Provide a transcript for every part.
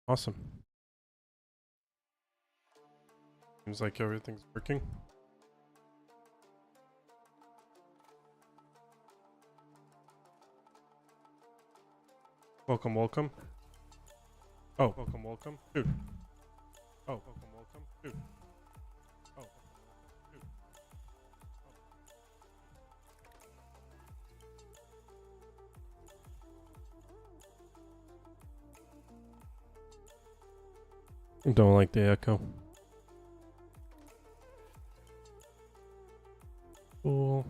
Awesome. Seems like everything's working. Welcome, welcome. Oh, welcome, welcome. Dude. Oh, welcome, welcome. Dude. Oh, welcome, welcome. Dude. Oh. Don't like the echo. Cool.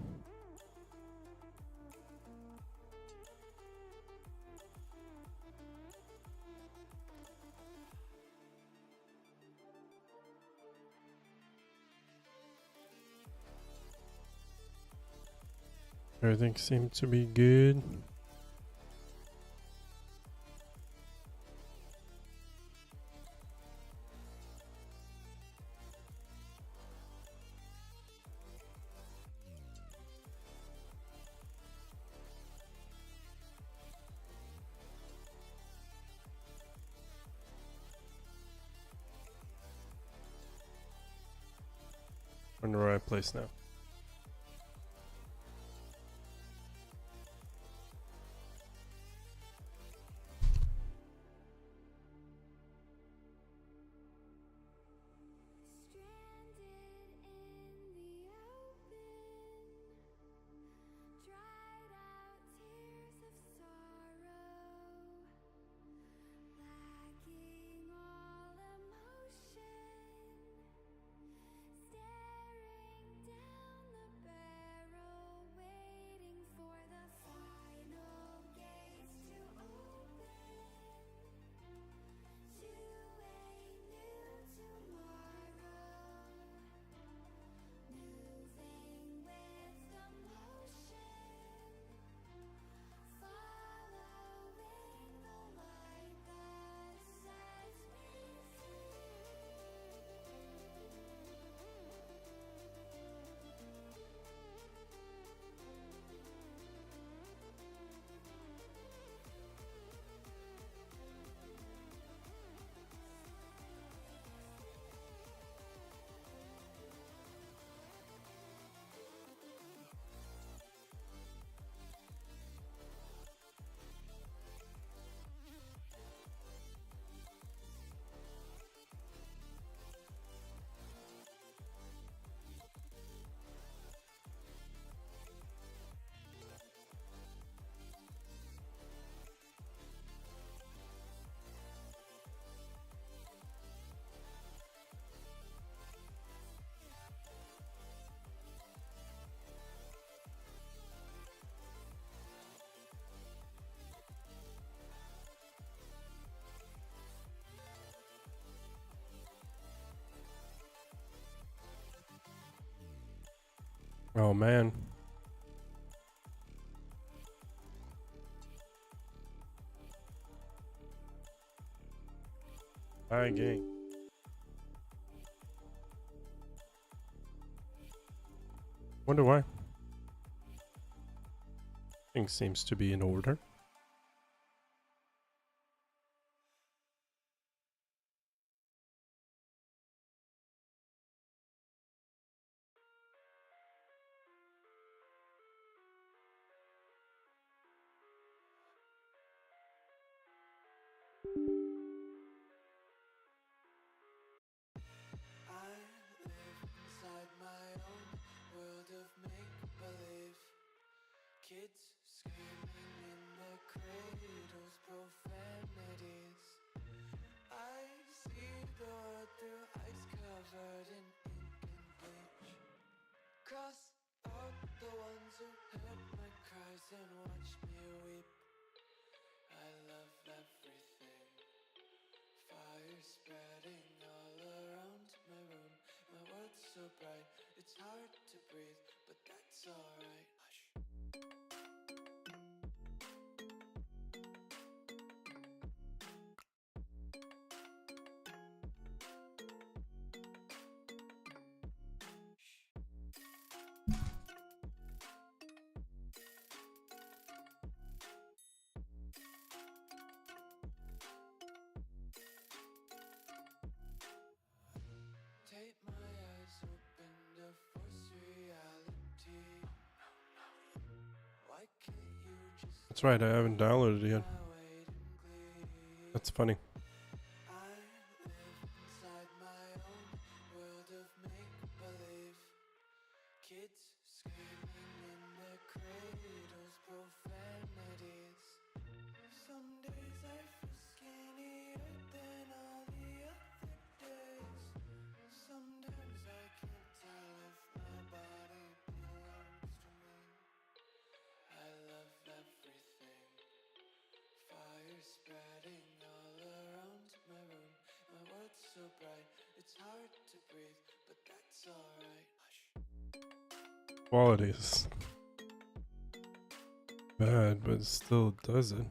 Everything seemed to be good. We're in the right place now. Oh man. Hi, gang. Wonder why. Things seems to be in order. Kids screaming in their cradles, profanities. I see the world through ice covered in ink and bleach. Cross out the ones who heard my cries and watched me weep. I love everything. Fire spreading all around my room. My world's so bright, it's hard to breathe, but that's alright. Hush. That's right, I haven't downloaded it yet. That's funny. I live inside my own world of make-believe. Kids screaming in their cradles, profanities. Some days I feel skinnier than all the other days. Sometimes I can't tell if my body belongs to me. I love everything. Fire spreading all around my room. My world's so bright, it's hard to breathe, but that's alright. Hush. Quality is bad, but it still does it.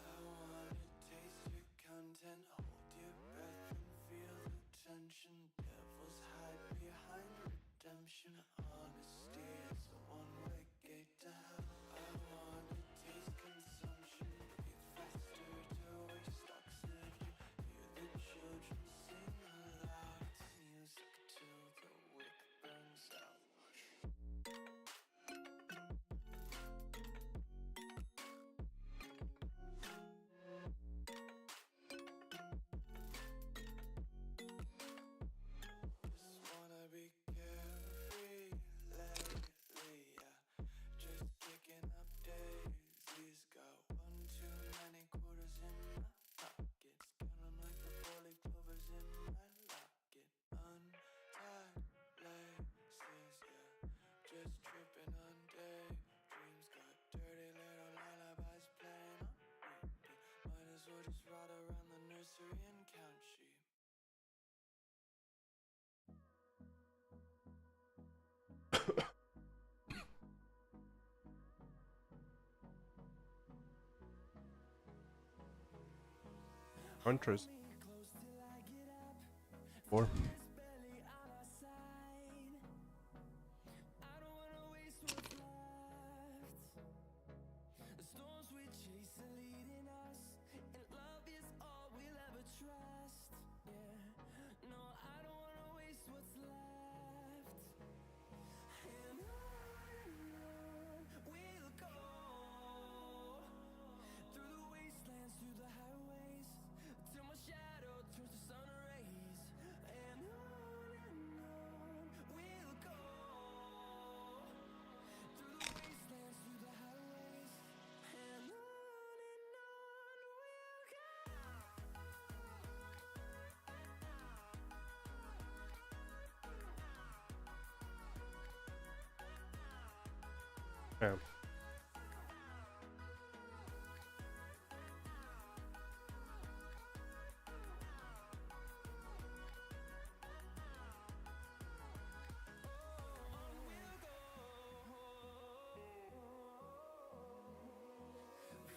I wanna taste your content, hold your breath and feel the tension. Devils hide behind redemption. Honesty is a one-way gate to hell. I wanna taste consumption, breathe faster to waste oxygen. Hear the children sing aloud. It's music till the wick burns out. Just wanna be carefree lately, yeah. Just kicking up daisies. Got one too many quarters in my pockets. Count 'em like the four-leaf clovers in my locket. Untied laces, yeah. Just tripping on daydreams. Got dirty little lullabies playing on repeat. Might as well just ride around the nursery and count sheep. Huntress. 4. The storms we chase are leading us, and love is all we'll ever trust. Yeah, no, I don't wanna waste what's left. And on we'll go, through the wastelands, through the highways, till my shadow turns to sun rays. And on we'll go, through the wastelands, through the highways, and on we'll go. Yeah.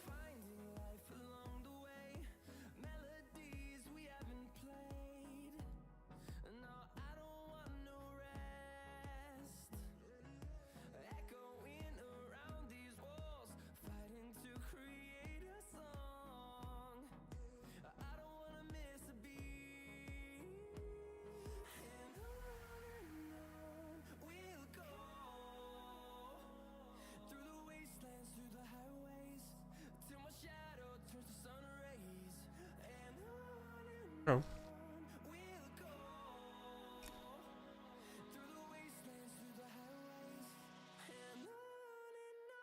Finding life along the way, melodies we haven't played. No, I don't want no rest. Echoing around these walls, fighting to create a song. I don't wanna miss a beat. And on we'll go, through the wastelands, through the highways, till my shadow turns to sun rays. And Oh. on we'll go, through the wastelands, through the highways, and on we'll go.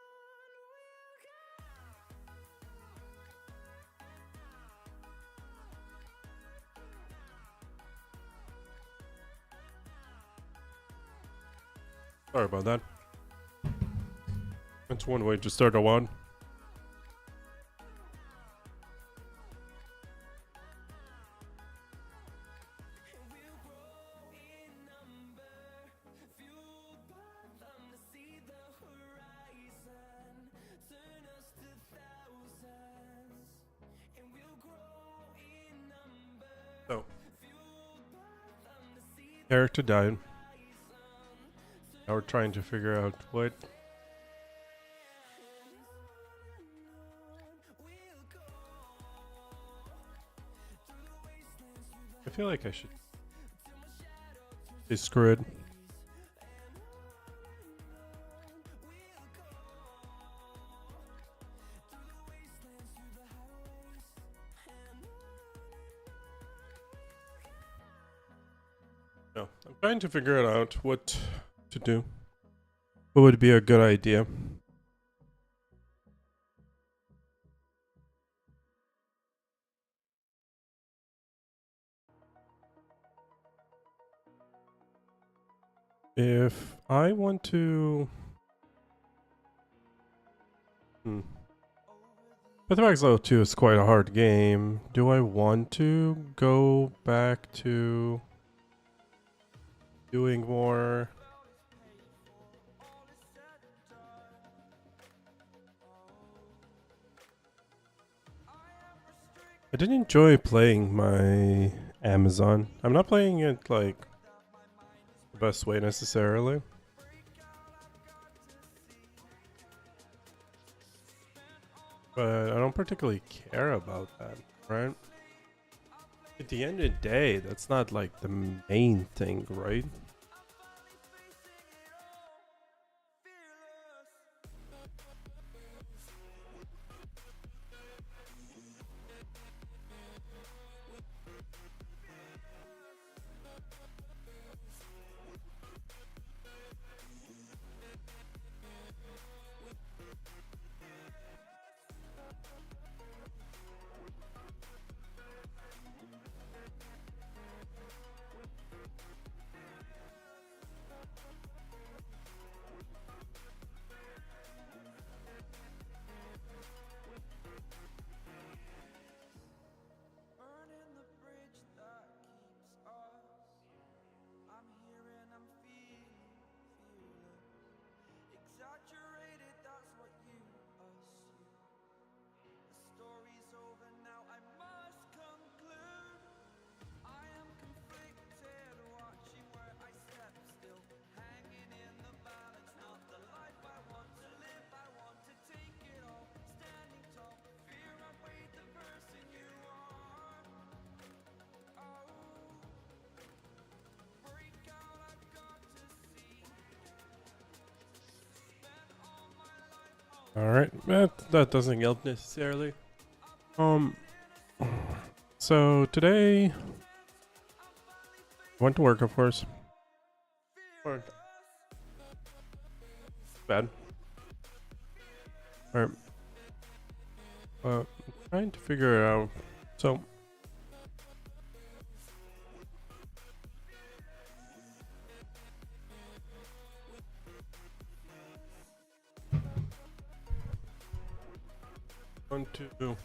Sorry about that. That's one way to start a WOD. And we'll grow in number, fueled by them to see the horizon, turn us to thousands. And we'll grow in number, So, fueled by them to see the character died. horizon. Now we're trying to figure out what I feel like I should be screwed. No, I'm trying to figure it out what to do. What would be a good idea? If I want to... Path Level 2 is quite a hard game. Do I want to go back to doing more? I did enjoy playing my Amazon. I'm not playing it like the best way necessarily. But I don't particularly care about that, right? At the end of the day, that's not like the main thing, right? Burning the bridge that keeps us. I'm here and I'm feeling. Exaggerated, that's what you assume. The story's over now, I must conclude. I am conflicted, watching where I step still. Hanging in the balance, not the life I want to live. I want to take it all, standing tall. Fear outweighed the person you are. Oh, break out, I've got to see. Spent all my life home. All right, that doesn't help necessarily. So today I went to work, of course. Or bad. All right. I'm trying to figure it out. So. One, two.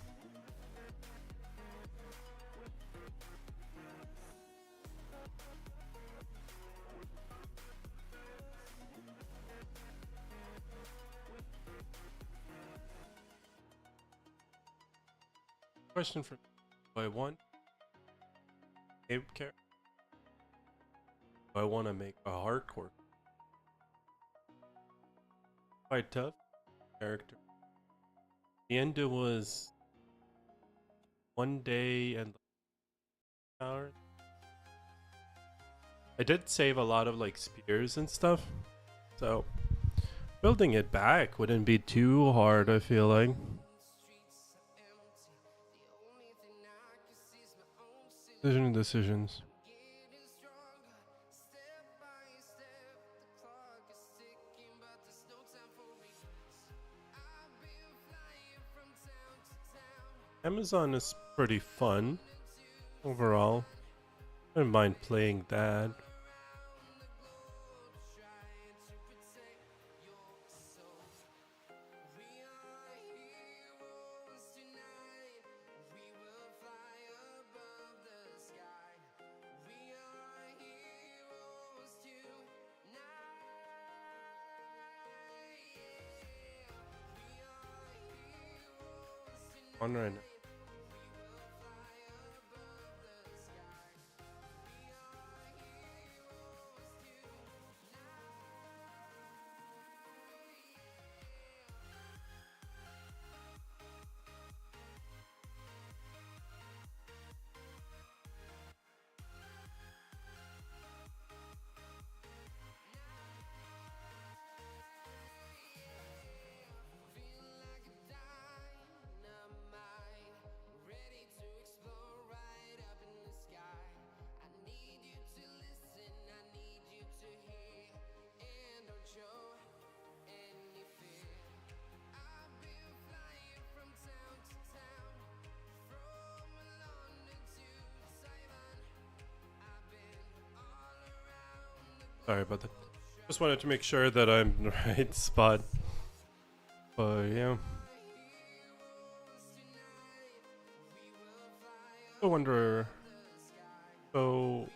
Question for do I want a character? Do I want to make a hardcore? Quite tough character. The end it was 1 day and hours. I did save a lot of like spears and stuff, so building it back wouldn't be too hard, I feel like. Decisions. Amazon is pretty fun overall. I don't mind playing that. On right now. Sorry about that. Just wanted to make sure that I'm in the right spot. But yeah. I wonder. So,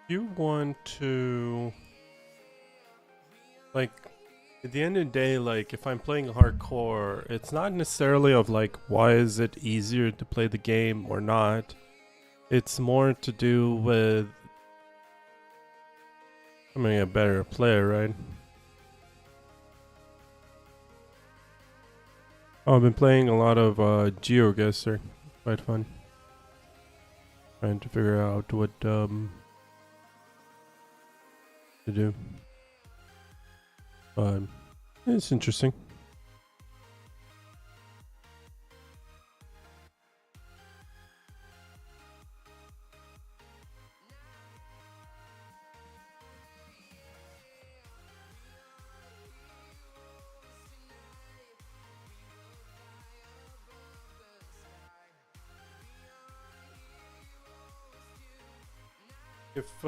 you want to, like, at the end of the day, like, if I'm playing hardcore, it's not necessarily of like, why is it easier to play the game or not? It's more to do with becoming a better player, right? Oh, I've been playing a lot of GeoGuessr. Quite fun. Trying to figure out what to do. It's interesting. If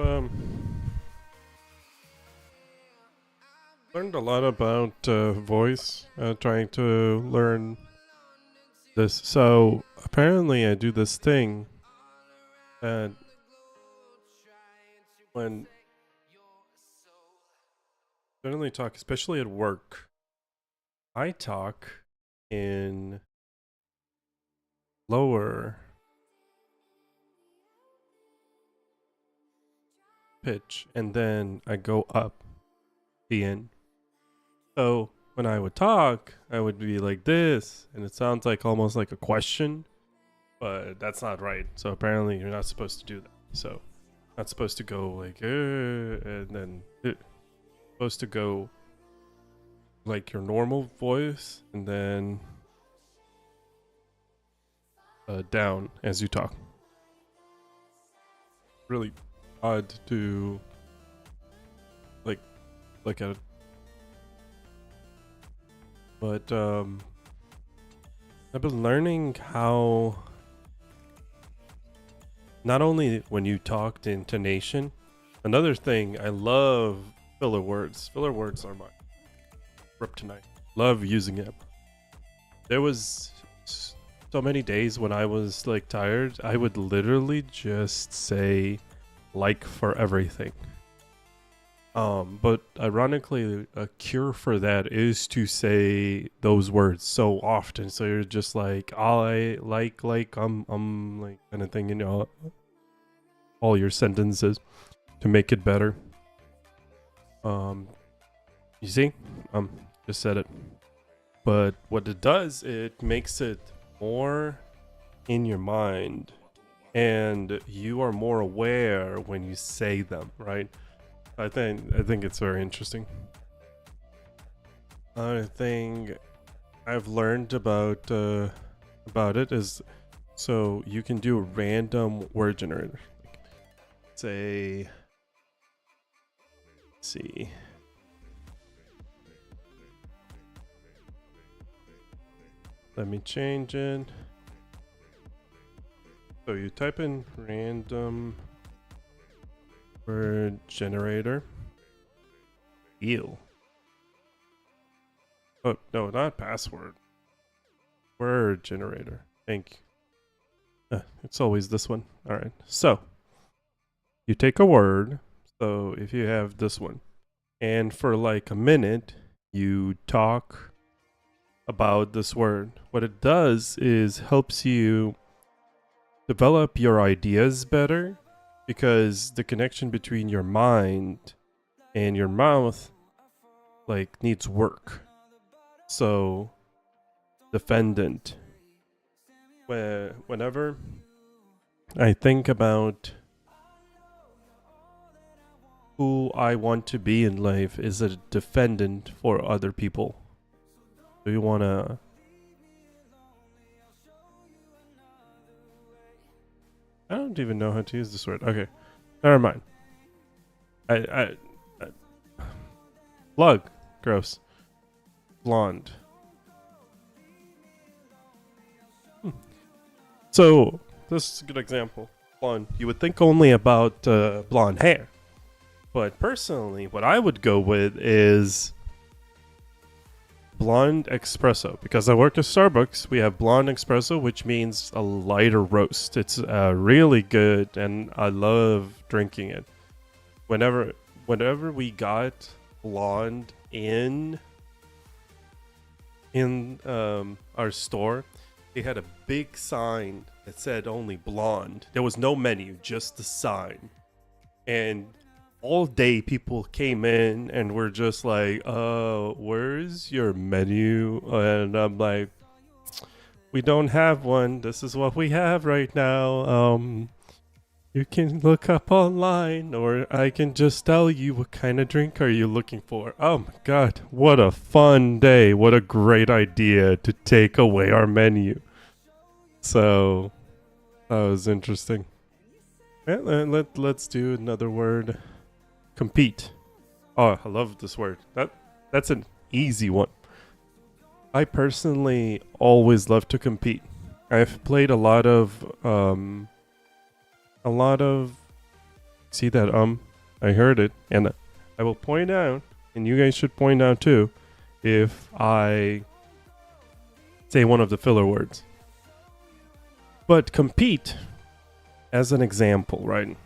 learned a lot about voice, trying to learn this. So apparently, I do this thing that when generally talk, especially at work, I talk in lower pitch, and then I go up the end. So when I would talk, I would be like this, and it sounds like almost like a question, but that's not right. So apparently, you're not supposed to do that. So not supposed to go like, and then supposed to go like your normal voice, and then down as you talk. Really odd to like look at it. But I've been learning how not only when you talk to intonation, another thing I love filler words. Filler words are my kryptonite. Love using it. There was so many days when I was like tired, I would literally just say like for everything. But ironically, a cure for that is to say those words so often. So you're just like, I like, like kind of thing, you know, all your sentences to make it better. You see, just said it. But what it does, it makes it more in your mind, and you are more aware when you say them, right? I think it's very interesting. Another thing I've learned about it is, so you can do a random word generator. Like, say, let's see. Let me change it. So you type in random word generator. Eel. Oh, no, not password. Word generator. Thank you. It's always this one. All right. So you take a word. So if you have this one, and for like a minute, you talk about this word. What it does is helps you develop your ideas better, because the connection between your mind and your mouth like needs work. So defendant, whenever I think about who I want to be in life, is a defendant for other people. Do you want to I don't even know how to use this word. Okay, never mind. I plug. Gross. Blonde. So this is a good example. blonde, you would think only about blonde hair. But personally, what I would go with is blonde espresso. Because I work at Starbucks, we have blonde espresso, which means a lighter roast. It's really good, and I love drinking it. Whenever we got blonde in our store, they had a big sign that said only blonde. There was no menu, just the sign. And all day people came in and were just like, where's your menu? And I'm like, we don't have one. This is what we have right now. You can look up online, or I can just tell you what kind of drink are you looking for. Oh my god, what a fun day. What a great idea to take away our menu. So that was interesting. Let's do another word. Compete. Oh, I love this word. That's an easy one. I personally always love to compete. I've played a lot of see that I heard it, and I will point out, and you guys should point out too, if I say one of the filler words. But compete, as an example, right?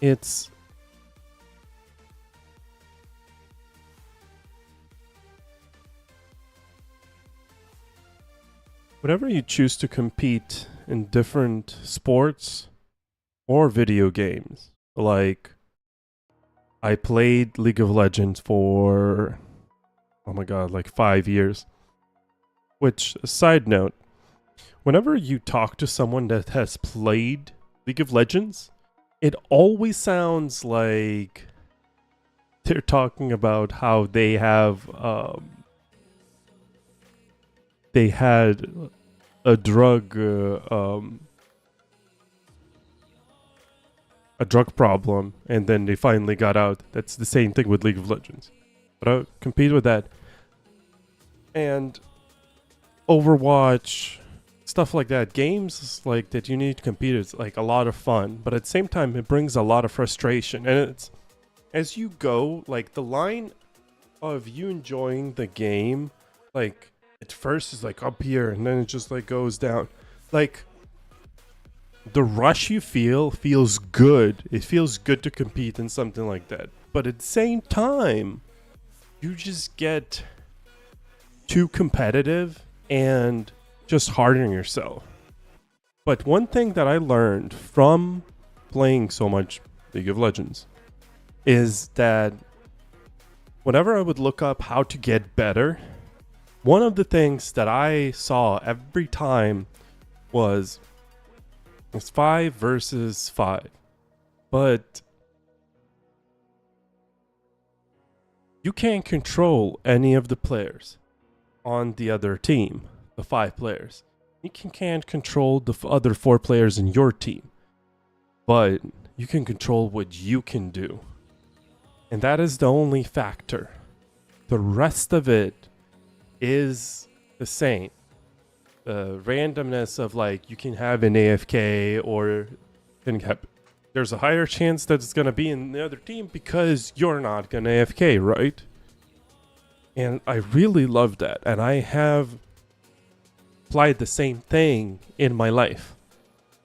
It's whenever you choose to compete in different sports or video games. Like, I played League of Legends for, oh my god, like 5 years. Which, side note, whenever you talk to someone that has played League of Legends, it always sounds like they're talking about how they had a drug problem, and then they finally got out. That's the same thing with League of Legends. But I compete with that. And Overwatch, stuff like that. Games like that you need to compete is like a lot of fun, but at the same time it brings a lot of frustration. And it's, as you go, like the line of you enjoying the game, like at first is like up here and then it just like goes down. Like the rush you feel feels good. It feels good to compete in something like that. But at the same time, you just get too competitive and just harden yourself. But one thing that I learned from playing so much League of Legends is that whenever I would look up how to get better, one of the things that I saw every time was it's 5 versus 5. But you can't control any of the players on the other team, the 5 players. You can't control the other 4 players in your team, but you can control what you can do. And that is the only factor. The rest of it is the same. The randomness of like you can have an AFK or there's a higher chance that it's going to be in the other team because you're not going to AFK, right? And I really love that. And I have applied the same thing in my life.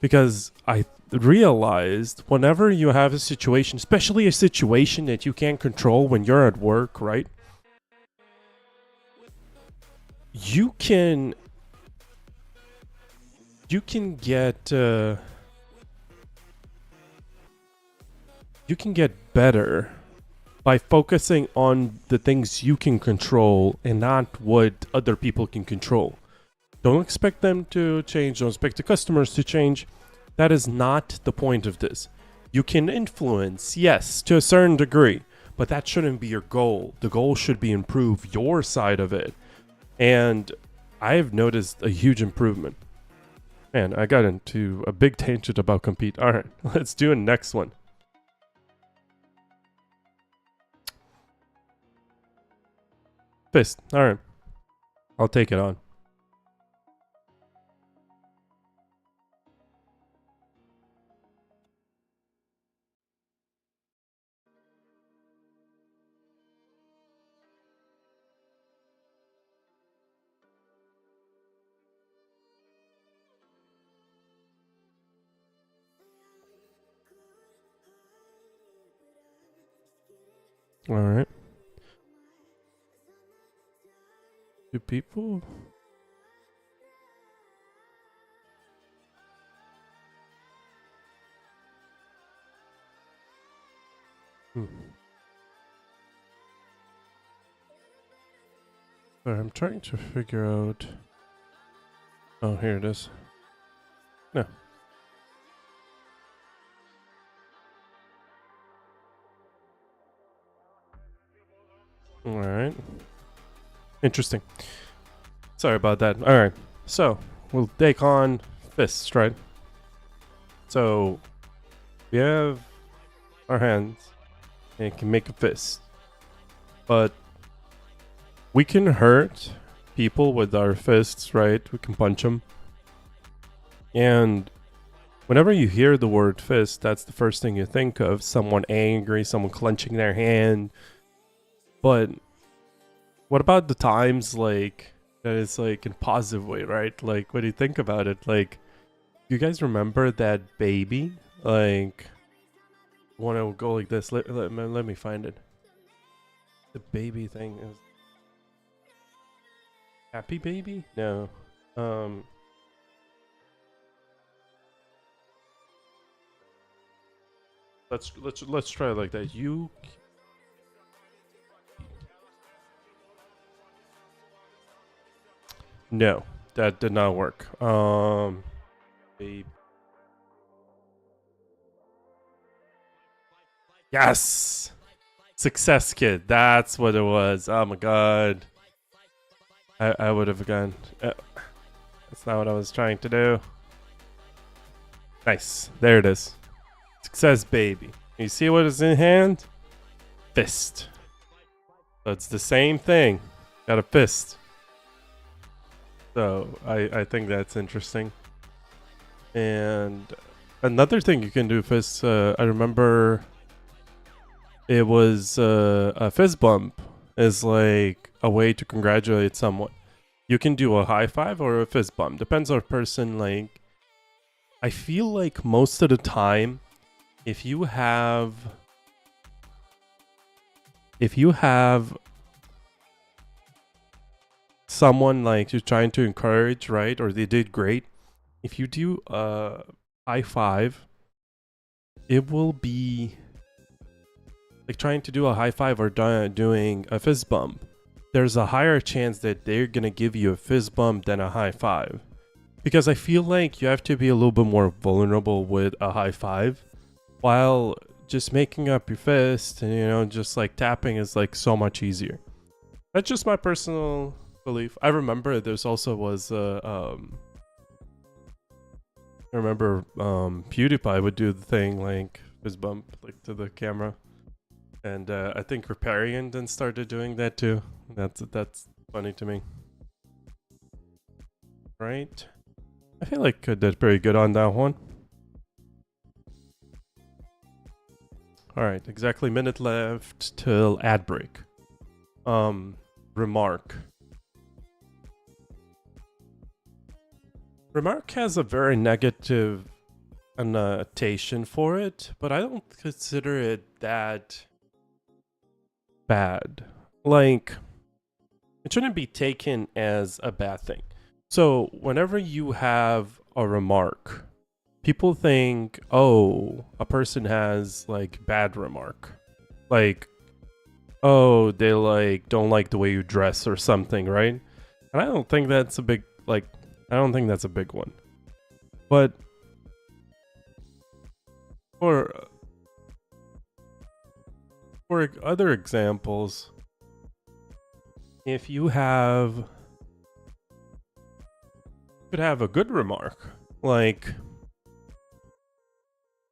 Because I realized whenever you have a situation, especially a situation that you can't control when you're at work, right? You can get better by focusing on the things you can control and not what other people can control. Don't expect them to change. Don't expect the customers to change. That is not the point of this. You can influence, yes, to a certain degree, but that shouldn't be your goal. The goal should be improve your side of it. And I've noticed a huge improvement. Man, I got into a big tangent about compete. All right, let's do a next one. Fist. All right. I'll take it on. All right. Two people. Sorry, I'm trying to figure out. Oh, here it is. No. All right. Interesting. Sorry about that. All right. So we'll take on fists, right? So we have our hands and can make a fist, but we can hurt people with our fists, right? We can punch them. And whenever you hear the word fist, that's the first thing you think of. Someone angry, someone clenching their hand. But what about the times like that is like in positive way, right? Like when you think about it, like you guys remember that baby? Like want to go like this. Let me find it. The baby thing is Happy Baby? No. Let's try it like that. You No, that did not work. Babe. Yes! Success Kid. That's what it was. Oh my god. I would have gone. That's not what I was trying to do. Nice. There it is. Success Baby. You see what is in hand? Fist. So it's the same thing. Got a fist. So I think that's interesting. And another thing you can do fists, I remember it was a fist bump is like a way to congratulate someone. You can do a high five or a fist bump. Depends on the person. Like, I feel like most of the time, if you have someone like you're trying to encourage, right, or they did great, if you do a high five, it will be like trying to do a high five or doing a fist bump. There's a higher chance that they're gonna give you a fist bump than a high five, because I feel like you have to be a little bit more vulnerable with a high five, while just making up your fist and, you know, just like tapping is like so much easier. That's just my personal belief. I remember there's also was I remember PewDiePie would do the thing like fist bump like to the camera, and I think Riparian then started doing that too. That's funny to me, right? I feel like I did pretty good on that one. All right, exactly minute left till ad break. Remark. Remark has a very negative annotation for it, but I don't consider it that bad. Like, it shouldn't be taken as a bad thing. So whenever you have a remark, people think, oh, a person has like bad remark. Like, oh, they like don't like the way you dress or something, right? And I don't think that's a big I don't think that's a big one. But for other examples, if you could have a good remark, like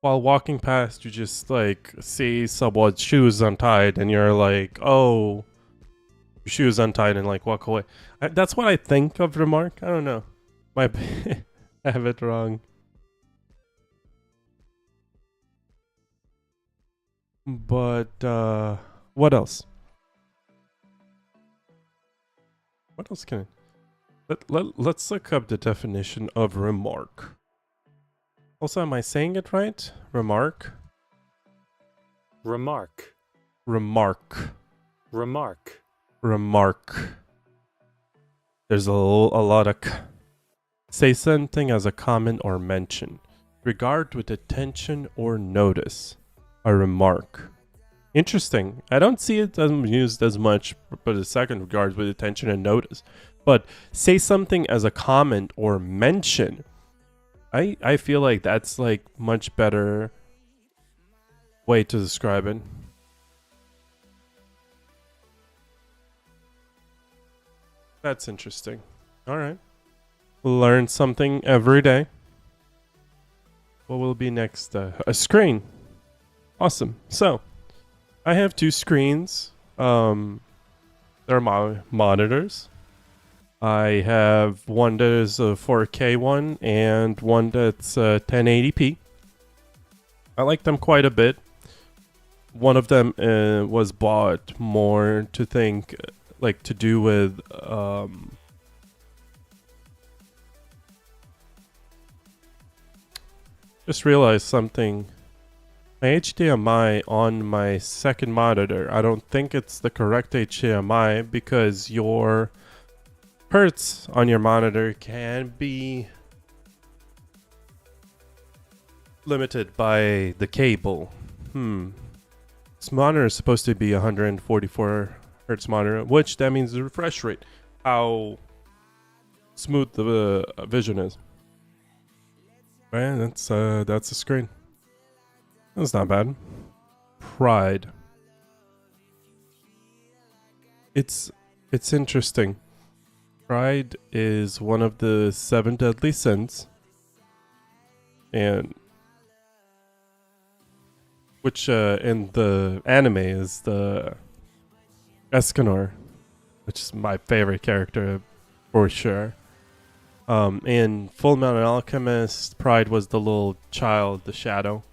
while walking past, you just like see someone's shoes untied, and you're like, "Oh, your shoes untied," and like walk away. That's what I think of remark. I don't know. I have it wrong. But what else? What else can let's look up the definition of remark. Also, am I saying it right? Remark? Remark. Remark. Remark. Remark. There's a lot of say something as a comment or mention. Regard with attention or notice. A remark. Interesting. I don't see it used as much, but the second regards with attention and notice. But say something as a comment or mention. I feel like that's like much better way to describe it. That's interesting. All right. Learn something every day. What will be next? A screen. Awesome. So, I have two screens. They're my monitors. I have one that is a 4K one and one that's 1080p. I like them quite a bit. One of them was bought more to think, like to do with just realized something. My HDMI on my second monitor, I don't think it's the correct HDMI because your hertz on your monitor can be limited by the cable. This monitor is supposed to be 144 hertz monitor, which that means the refresh rate, how smooth the vision is. Man, that's a screen. That's not bad. Pride. It's interesting. Pride is one of the 7 deadly sins, and which in the anime is the Escanor, which is my favorite character for sure. In Full Metal Alchemist, Pride was the little child, the shadow.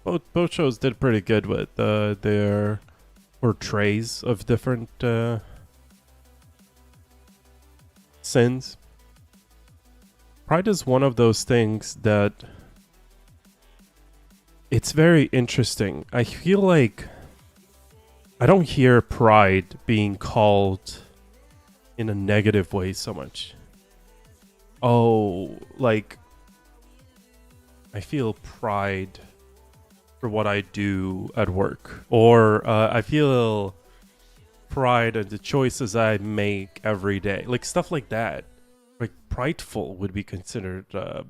Both shows did pretty good with their portrays of different sins. Pride is one of those things that it's very interesting. I feel like I don't hear pride being called in a negative way so much. Oh, like I feel pride for what I do at work, or I feel pride in the choices I make every day, like stuff like that. Like prideful would be considered a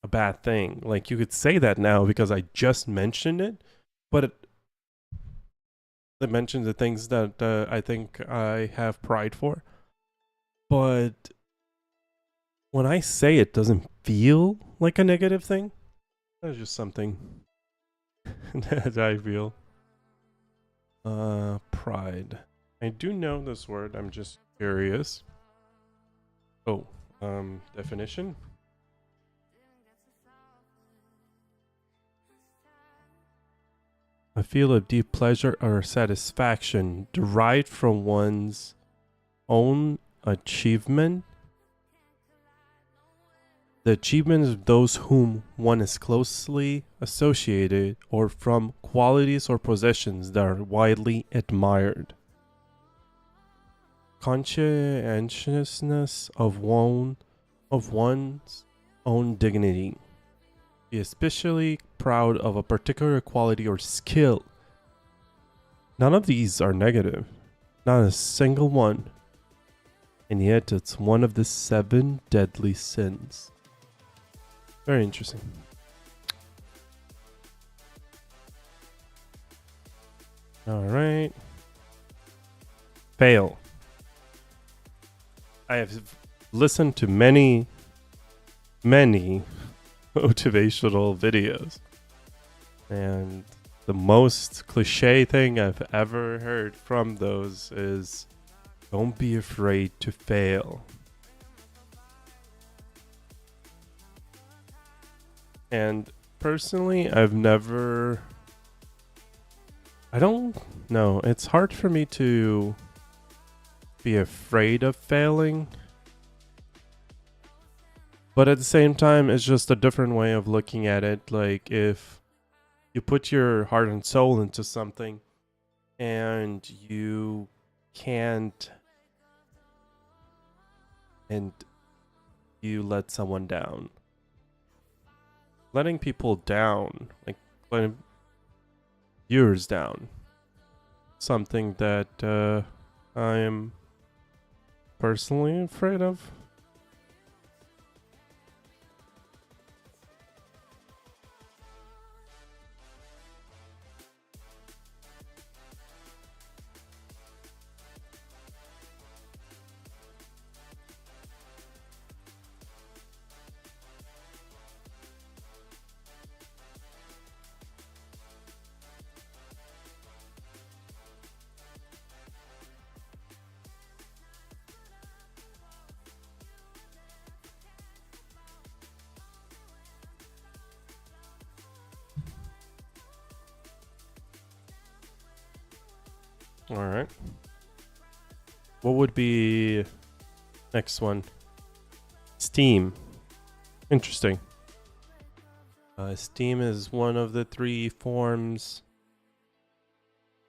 bad thing. Like you could say that now because I just mentioned it, but it mentions the things that I think I have pride for. But when I say it doesn't feel like a negative thing, that's just something that I feel. Pride. I do know this word, I'm just curious. Oh, definition. A feel of deep pleasure or satisfaction derived from one's own achievement. The achievements of those whom one is closely associated, or from qualities or possessions that are widely admired. Conscientiousness of one's own dignity. Be especially proud of a particular quality or skill. None of these are negative. Not a single one. And yet it's one of the 7 deadly sins. Very interesting. All right. Fail. I have listened to many motivational videos, and the most cliche thing I've ever heard from those is, don't be afraid to fail. And personally, I don't know. It's hard for me to be afraid of failing. But at the same time, it's just a different way of looking at it. Like, if you put your heart and soul into something and you can't, and you let someone down. Letting people down, like letting viewers down, something that I am personally afraid of. All right. What would be next one? Steam. Interesting. Steam is one of the 3 forms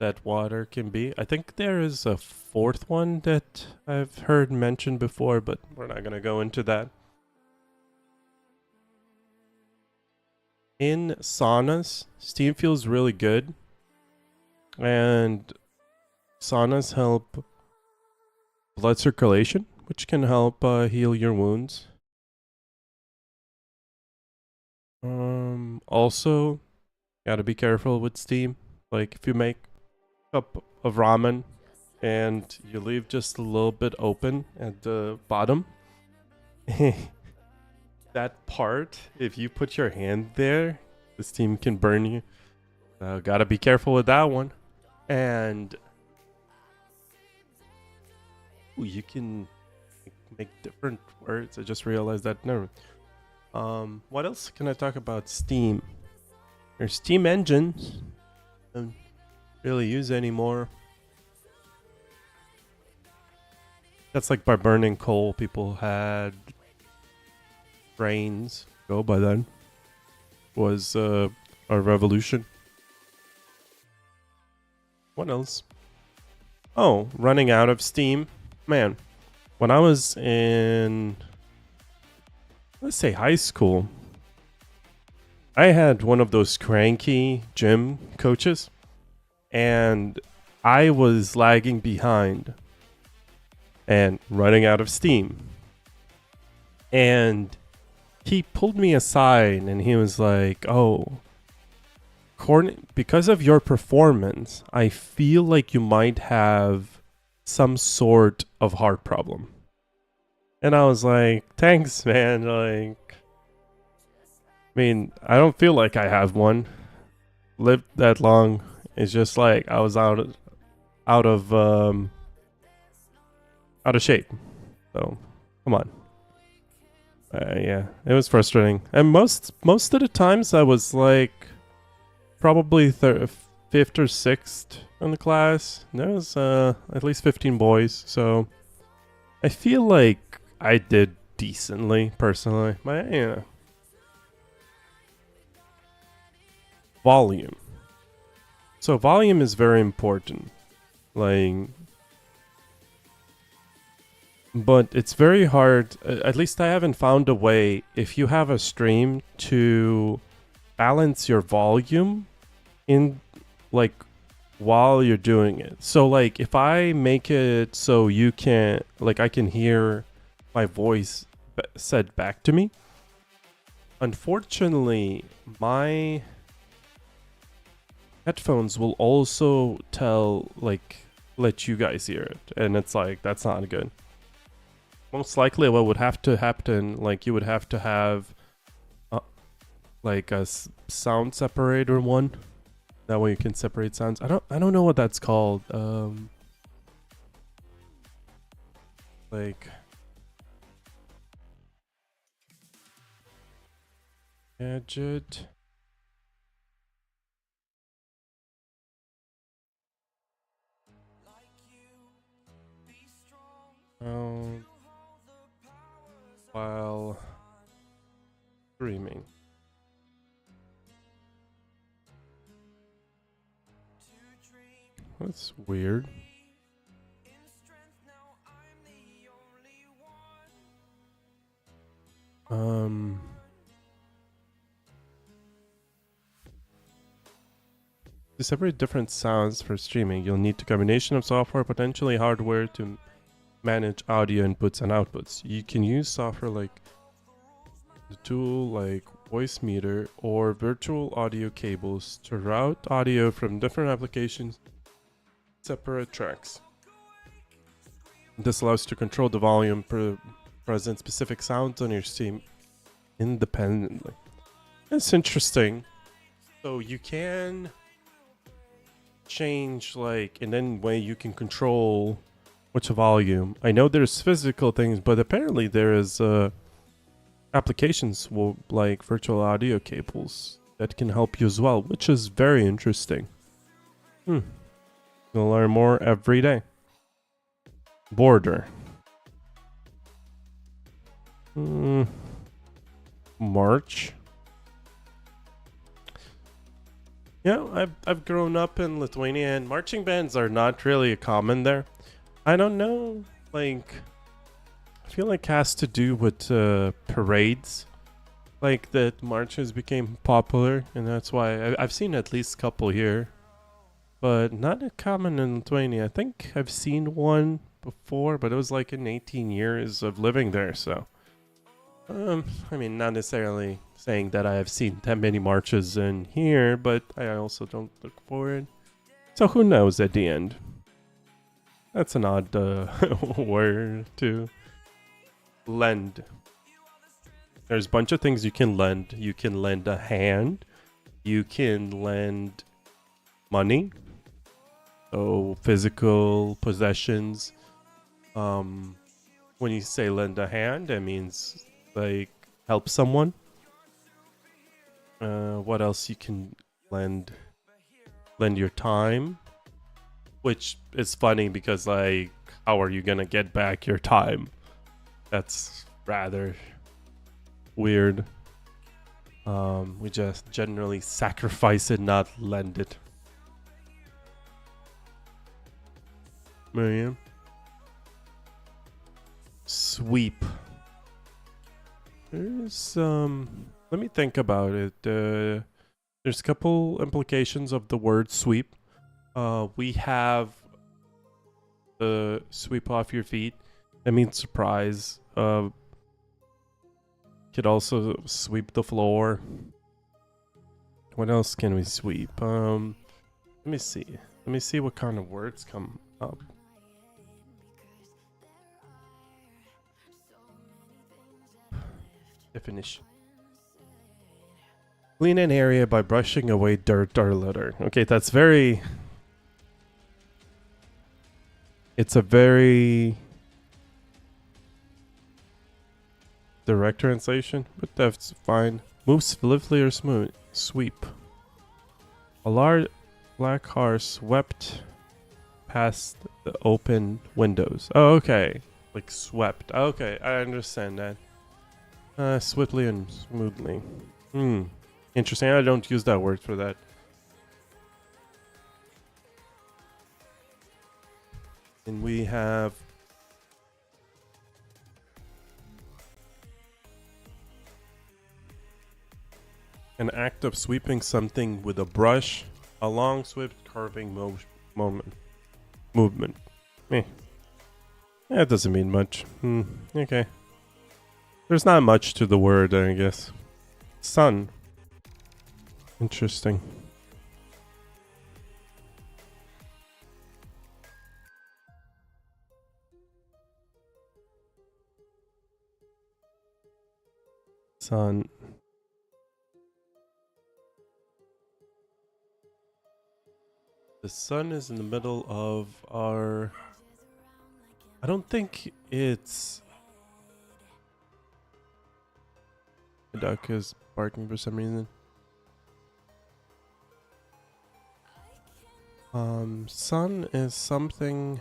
that water can be. I think there is a 4th one that I've heard mentioned before, but we're not going to go into that. In saunas, steam feels really good. And saunas help blood circulation, which can help heal your wounds. Also, gotta be careful with steam. Like if you make a cup of ramen and you leave just a little bit open at the bottom, that part, if you put your hand there, the steam can burn you. Gotta be careful with that one. And you can make different words. I just realized that. No. What else can I talk about steam? There's steam engines. Don't really use anymore. That's like by burning coal, people had trains go by then. Was a revolution. What else? Oh, running out of steam. Man, when I was in, let's say, high school, I had one of those cranky gym coaches, and I was lagging behind and running out of steam. And he pulled me aside and he was like, "Oh, because of your performance, I feel like you might have some sort of heart problem." And I was like, "Thanks, man." Like, I mean, I don't feel like I have one. Lived that long. It's just like I was out of shape. So, come on. Yeah, it was frustrating. And most of the times I was like probably 5th or 6th in the class. There was at least 15 boys, so I feel like I did decently personally. But yeah. Volume. So volume is very important. Like, but it's very hard. At least I haven't found a way, if you have a stream, to balance your volume in, like, while you're doing it. So like if I make it so you can, like, I can hear my voice said back to me, unfortunately my headphones will also let you guys hear it, and it's like, that's not good. Most likely what would have to happen, like, you would have to have like a sound separator one. That way you can separate sounds. I don't know what that's called. Like, gadget. While streaming. That's weird. To separate different sounds for streaming, you'll need a combination of software, potentially hardware, to manage audio inputs and outputs. You can use software like the tool like Voicemeeter or virtual audio cables to route audio from different applications, separate tracks. This allows you to control the volume, present specific sounds on your stream independently. That's interesting. So you can change, like, in any way you can control which volume. I know there's physical things, but apparently there is applications like virtual audio cables that can help you as well, which is very interesting. You'll learn more every day. Border. March. Yeah, I've grown up in Lithuania, and marching bands are not really common there. I don't know, like, I feel like it has to do with parades, like that marches became popular, and that's why I've seen at least a couple here, but not common in Lithuania. I think I've seen one before, but it was like in 18 years of living there, so I mean, not necessarily saying that I have seen that many marches in here, but I also don't look forward. So who knows at the end? That's an odd word to lend. There's a bunch of things you can lend. You can lend a hand. You can lend money. So physical possessions. When you say lend a hand, that means like help someone. What else you can lend? Lend your time, which is funny because, like, how are you gonna get back your time? That's rather weird. We just generally sacrifice it, not lend it. Miriam. Sweep. There's let me think about it. There's a couple implications of the word sweep. We have the sweep off your feet. That means surprise. Could also sweep the floor. What else can we sweep? Let me see. Let me see what kind of words come up. Definition. Clean an area by brushing away dirt or litter. Okay, that's very... It's a very direct translation, but that's fine. Move swiftly or smooth. Sweep. A large black car swept past the open windows. Oh, okay. Like swept. Okay, I understand that. Swiftly and smoothly. Interesting. I don't use that word for that. And we have an act of sweeping something with a brush, a long swift carving movement. That doesn't mean much. Okay. There's not much to the word, I guess. Sun. Interesting. Sun. The sun is in the middle of our... I don't think it's... The duck is barking for some reason. Sun is something...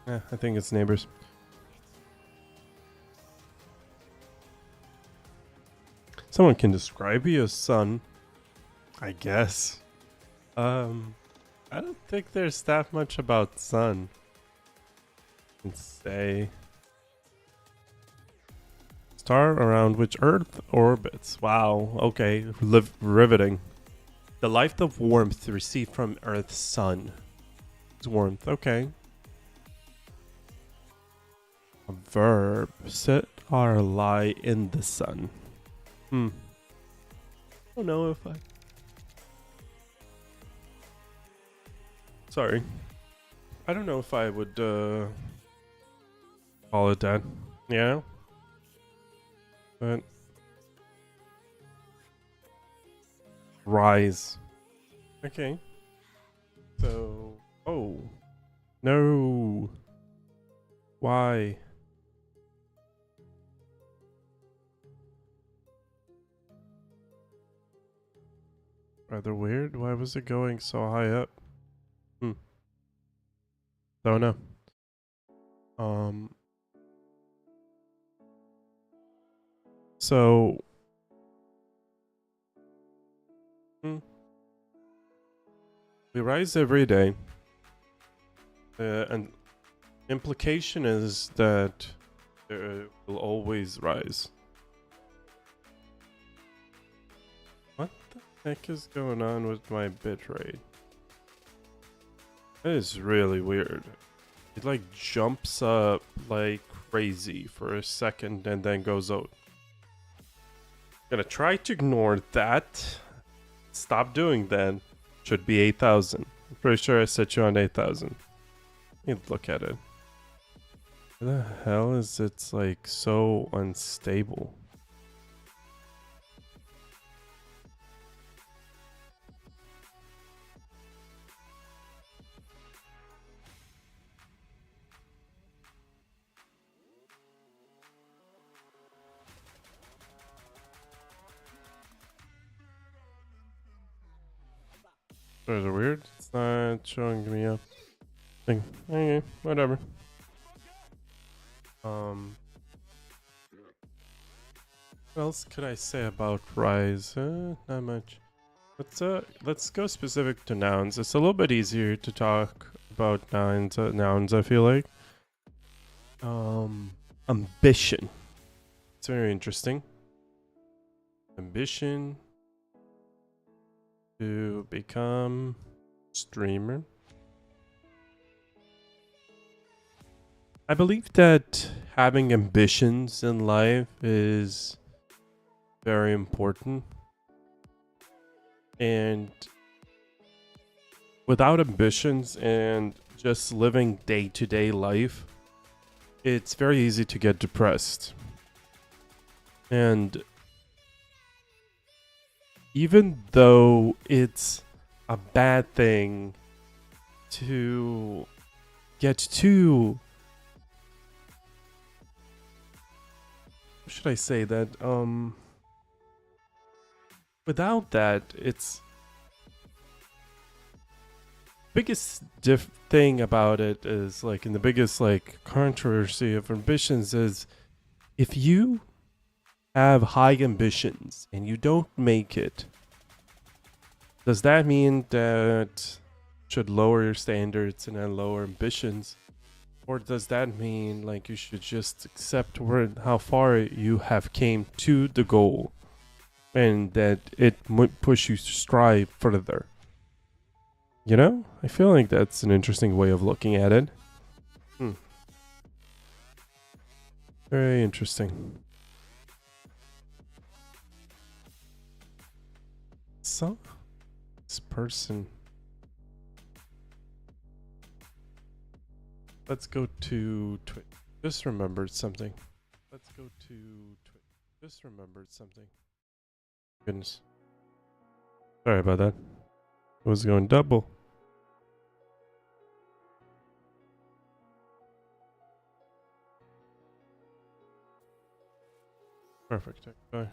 I think it's neighbors. Someone can describe you as sun, I guess. I don't think there's that much about sun. I can say star around which Earth orbits. Wow. Okay. Riveting. The light of warmth received from Earth's sun. It's warmth. Okay. A verb. Sit or lie in the sun. I don't know if I. Sorry. I don't know if I would call it that. Yeah. But rise. Okay. So, oh. No. Why? Rather weird. Why was it going so high up? Don't know. So we rise every day, and implication is that will always rise. What the heck is going on with my bitrate? That is really weird. It like jumps up like crazy for a second and then goes out. Gonna try to ignore that. Stop doing that. Should be 8,000. I'm pretty sure I set you on 8,000. Let me look at it. Where the hell is it like so unstable? Is it weird? It's not showing me up. Thing. Okay, whatever. What else could I say about Rise? Not much. Let's go specific to nouns. It's a little bit easier to talk about nouns, I feel like. Ambition. It's very interesting. Ambition to become streamer. I believe that having ambitions in life is very important. And without ambitions and just living day-to-day life, it's very easy to get depressed. And even though it's a bad thing to get too, how should I say that? Without that, it's biggest thing about it is like, and the biggest like controversy of ambitions is if you have high ambitions and you don't make it, does that mean that should lower your standards and then lower ambitions? Or does that mean like you should just accept how far you have came to the goal and that it might push you to strive further? You know? I feel like that's an interesting way of looking at it. Very interesting. So, this person. Let's go to Twitch. Just remembered something. Let's go to Twitch. Just remembered something. Goodness. Sorry about that. It was going double. Perfect. Bye.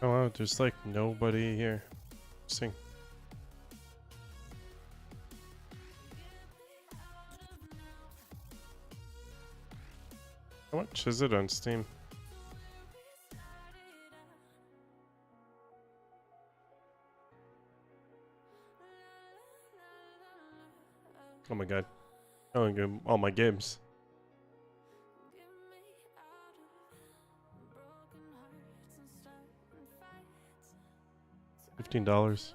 Oh wow, there's like nobody here. Interesting. How much is it on Steam? Oh my god. I only get all my games. $15.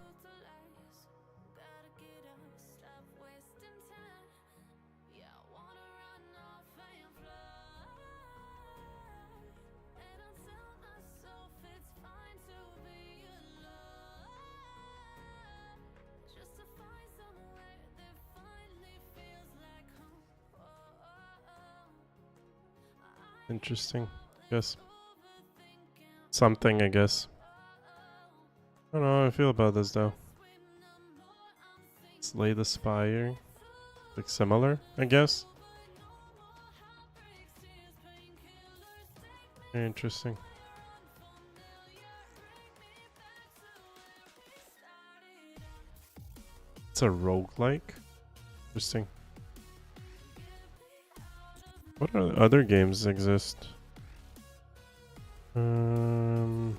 Interesting. Guess. Something, I guess. I don't know how I feel about this though. Slay the Spire. Like similar, I guess. Very interesting. It's a roguelike. Interesting. What other games exist? Hmm.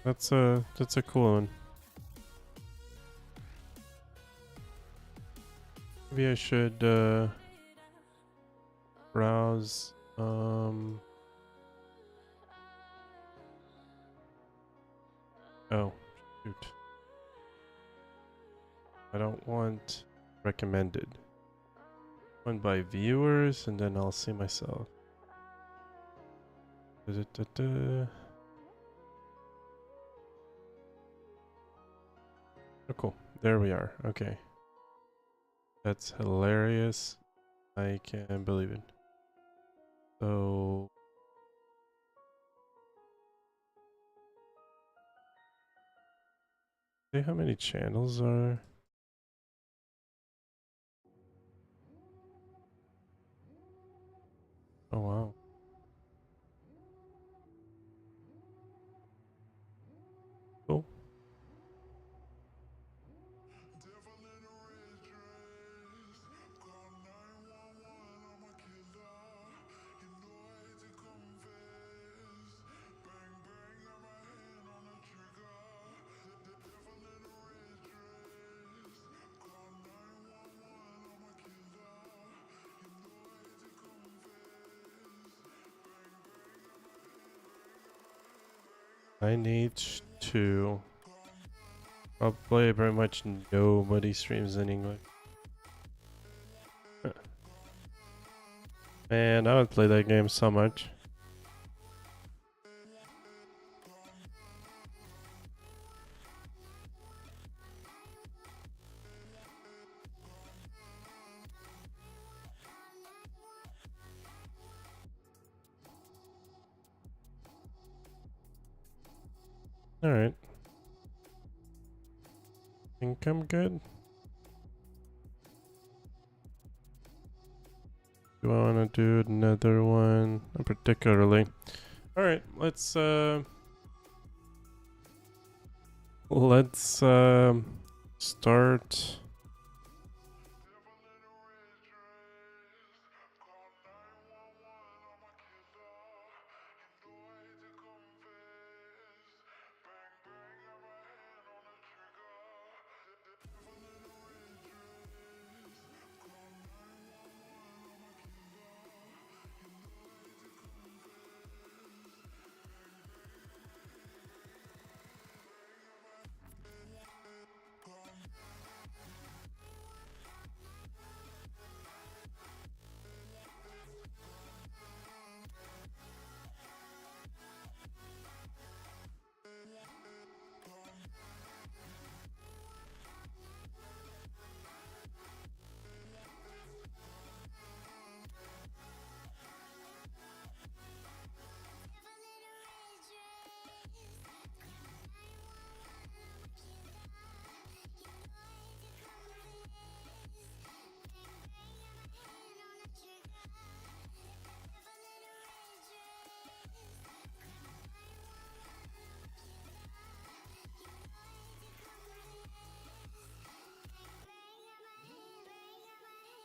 That's a cool one. Maybe I should browse oh shoot. I don't want recommended. One by viewers and then I'll see myself. Da-da-da-da. Oh, cool. There we are. Okay. That's hilarious. I can't believe it. So... see how many channels are... oh wow. Cool. I need to... probably pretty much nobody streams in English. Man, I would play that game so much. Alright. Think I'm good. Do I want to do another one? Not particularly. Alright, let's start.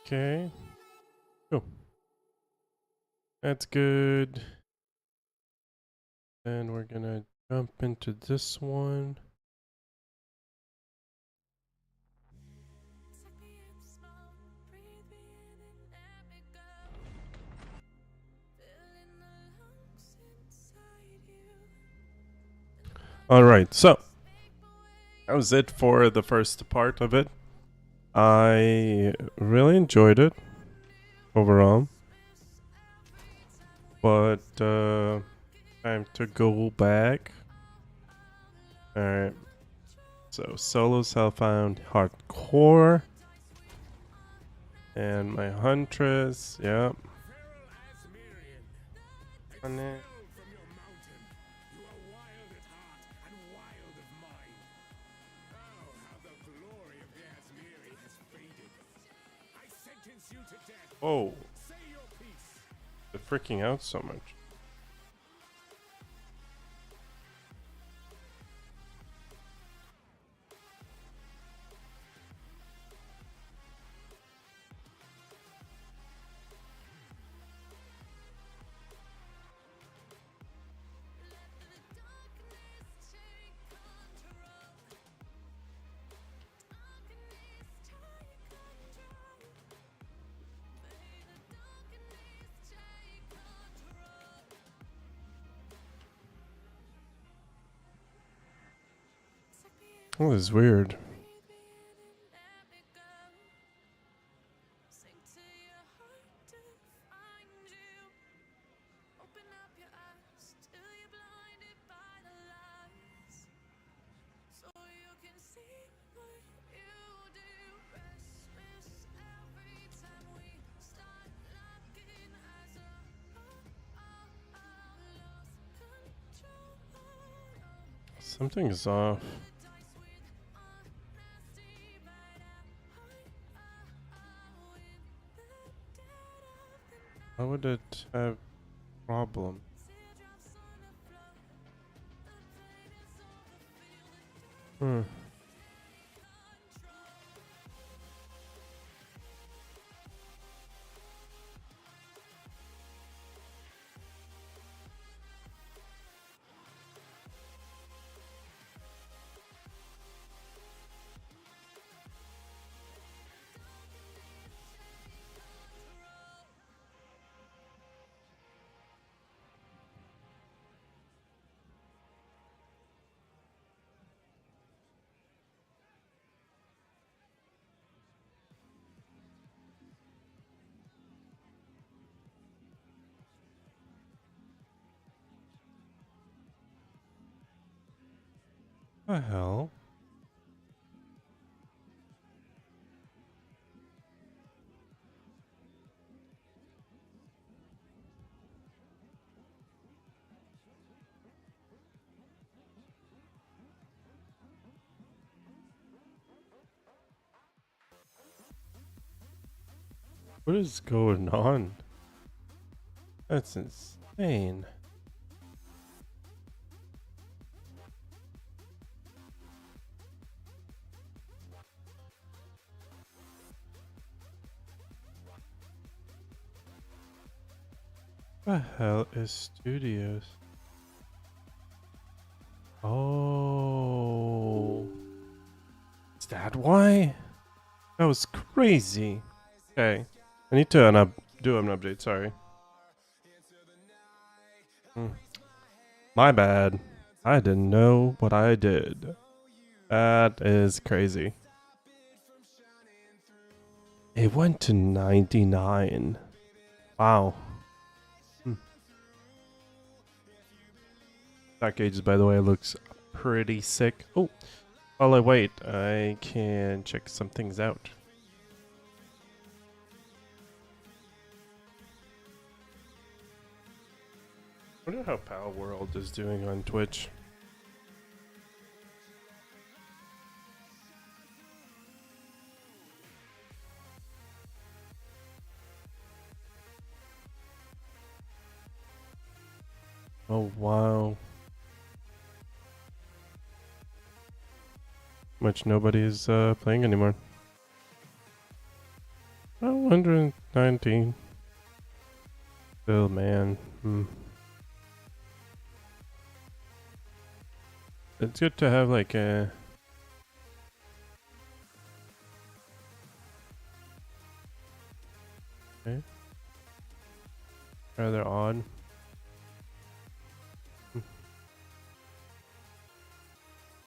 Okay. Oh. That's good. Then we're gonna jump into this one. Alright, so that was it for the first part of it. I really enjoyed it overall. But time to go back. Alright. So solo self-found hardcore. And my huntress, yep. And then oh, they're freaking out so much. Oh, this is weird. Something's off. How would it have problem? Hmm. The hell? What is going on? That's insane. The hell is Studios? Oh. Is that why? That was crazy. Okay. I need to do an update, sorry. My bad. I didn't know what I did. That is crazy. It went to 99. Wow. That gauge, by the way, looks pretty sick. Oh, while I wait, I can check some things out. I wonder how Pal World is doing on Twitch. Oh, wow. Much nobody's playing anymore. Oh, 219. Oh man. It's good to have like a rather odd.